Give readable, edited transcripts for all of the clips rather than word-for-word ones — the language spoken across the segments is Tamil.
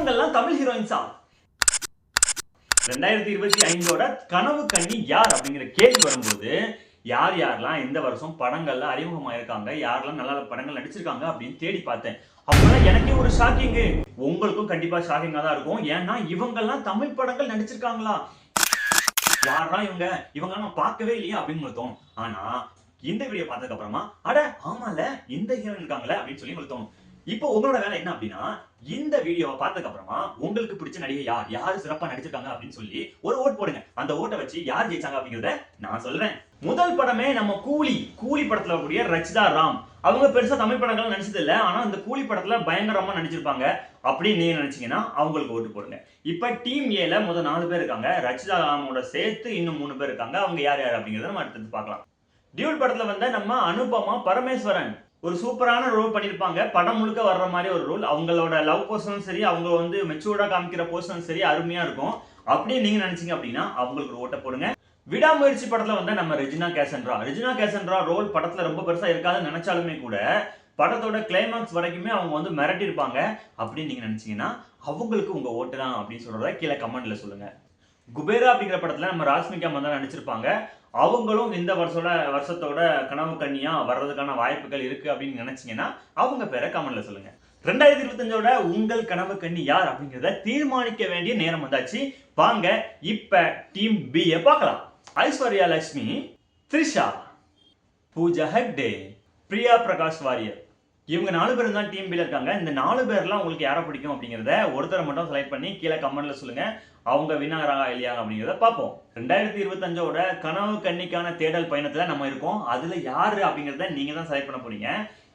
இவங்கெல்லாம் தமிழ் ஹீரோயின்ஸா? 2025ஓட கனவு கன்னி யார் அப்படிங்கிற கேள்வி வரும்போது யார் யாரெல்லாம் எந்த வருஷம் படங்கள்ல அறிமுகமாயிருக்காங்க, யாரெல்லாம் நல்ல படங்கள் நடிச்சிருக்காங்க அப்படின்னு தேடி பார்த்தேன். அப்பதான் எனக்கே ஒரு ஷாக்கிங்கு. உங்களுக்கும் கண்டிப்பா ஷாக்கிங்கா தான் இருக்கும். ஏன்னா இவங்கெல்லாம் தமிழ் படங்கள் நடிச்சிருக்காங்களா, யாரெல்லாம் இவங்க நான் பார்க்கவே இல்லையா அப்படின்னு தோணும். ஆனா இந்த வீடியோ பார்த்ததுக்கு அப்புறமா அட ஆமால இந்த ஹீரோயின் இருக்காங்களே அப்படின்னு சொல்லி உங்களுக்கு தோணும். இப்போ உங்களோட வேலை என்ன அப்படின்னா, இந்த வீடியோவை பார்த்ததுக்கு அப்புறமா உங்களுக்கு பிடிச்ச நடிகை யார் சிறப்பா நடிச்சிருக்காங்க அப்படின்னு சொல்லி ஒரு ஓட் போடுங்க. அந்த ஓட்டை வச்சு யார் ஜெயிச்சாங்க அப்படிங்கறத நான் சொல்றேன். முதல் படமே நம்ம கூலி படத்துல கூடிய ரச்சிதா ராம். அவங்க பெருசா தமிழ் படங்கள் நடிச்சது இல்ல, ஆனா அந்த கூலி படத்துல பயங்கரமா நடிச்சிருப்பாங்க அப்படின்னு நீங்க நினைச்சீங்கன்னா அவங்களுக்கு ஓட்டு போடுங்க. இப்ப டீம் ஏல முதல் 4 பேர் இருக்காங்க. ரச்சிதா ராமோட சேர்த்து இன்னும் 3 பேர் இருக்காங்க. அவங்க யார் அப்படிங்கறத நம்ம அடுத்து பார்க்கலாம். டியூட் படத்துல வந்த நம்ம அனுபமா பரமேஸ்வரன் ஒரு சூப்பரான ரோல் பண்ணிருப்பாங்க. படம் முழுக்க வர்ற மாதிரி ஒரு ரோல். அவங்களோட லவ் போர்ஷனும் சரி, அவங்க மெச்சூர்டா காமிக்கிற போர்ஷனும் சரி அருமையா இருக்கும். அப்படின்னு நீங்க நினைச்சீங்க அப்படின்னா அவங்களுக்கு ஒரு ஓட்ட போடுங்க. விடாமுயற்சி படத்துல வந்த நம்ம ரெஜினா கேசன்ட்ரா ரோல் படத்துல ரொம்ப பெருசா இருக்காதுன்னு நினைச்சாலுமே கூட படத்தோட கிளைமாக்ஸ் வரைக்குமே அவங்க மிரட்டி இருப்பாங்க. அப்படின்னு நீங்க நினைச்சீங்கன்னா அவங்களுக்கு உங்க ஓட்டு தான் அப்படின்னு சொல்றத கீழே கமெண்ட்ல சொல்லுங்க. குபேரா அப்படிங்கிற படத்துல நம்ம ராஷ்மிகா மந்தனா நடிச்சிருப்பாங்க. அவங்களும் இந்த வருஷத்தோட கனவு கன்னியா வர்றதுக்கான வாய்ப்புகள் இருக்கு அப்படின்னு நினைச்சீங்கன்னா அவங்க பேரை கமெண்ட்ல சொல்லுங்க. 2025ஓட உங்கள் கனவு கன்னி யார் அப்படிங்கிறத தீர்மானிக்க வேண்டிய நேரம் வந்தாச்சு. வாங்க இப்ப டீம் பி பார்க்கலாம். ஐஸ்வர்யா லட்சுமி, த்ரிஷா, பூஜா ஹெக்டே, பிரியா பிரகாஷ் வாரியர், இவங்க 4 பேரும் தான் டீம் பில இருக்காங்க. இந்த 4 பேர்லாம் உங்களுக்கு யாரை பிடிக்கும் அப்படிங்கிறத ஒருத்தரை மட்டும் செலக்ட் பண்ணி கீழே கமெண்ட்ல சொல்லுங்க. அவங்க வினாகராக இல்லையா அப்படிங்கிறத பார்ப்போம். 2025ஓட கனவு கன்னிக்கான தேடல் பயணத்துல நம்ம இருக்கோம். அதுல யாரு அப்படிங்கிறத நீங்க தான் செலக்ட் பண்ண போறீங்க.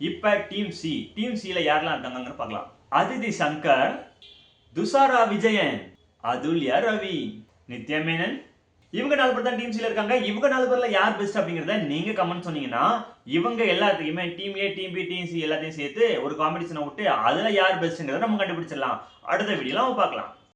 இப்ப டீம் சில யாரெல்லாம் இருக்காங்கன்னு பார்க்கலாம். அதிதி சங்கர், துஷாரா விஜயன், அதுல்யா ரவி, நித்யா மேனன், இவங்க 4 பேர் தான் டீம் சில இருக்காங்க. இவங்க 4 பேர்ல யார் பெஸ்ட் அப்படிங்கறத நீங்க கமெண்ட் சொன்னீங்கன்னா இவங்க எல்லாத்தையுமே team A, team B, team C எல்லாத்தையும் சேர்த்து ஒரு காம்படிஷனை விட்டு அதுல யார் பெஸ்ட்ங்கறத நம்ம கண்டுபிடிச்சிடலாம். அடுத்த வீடியோல நம்ம பார்க்கலாம்.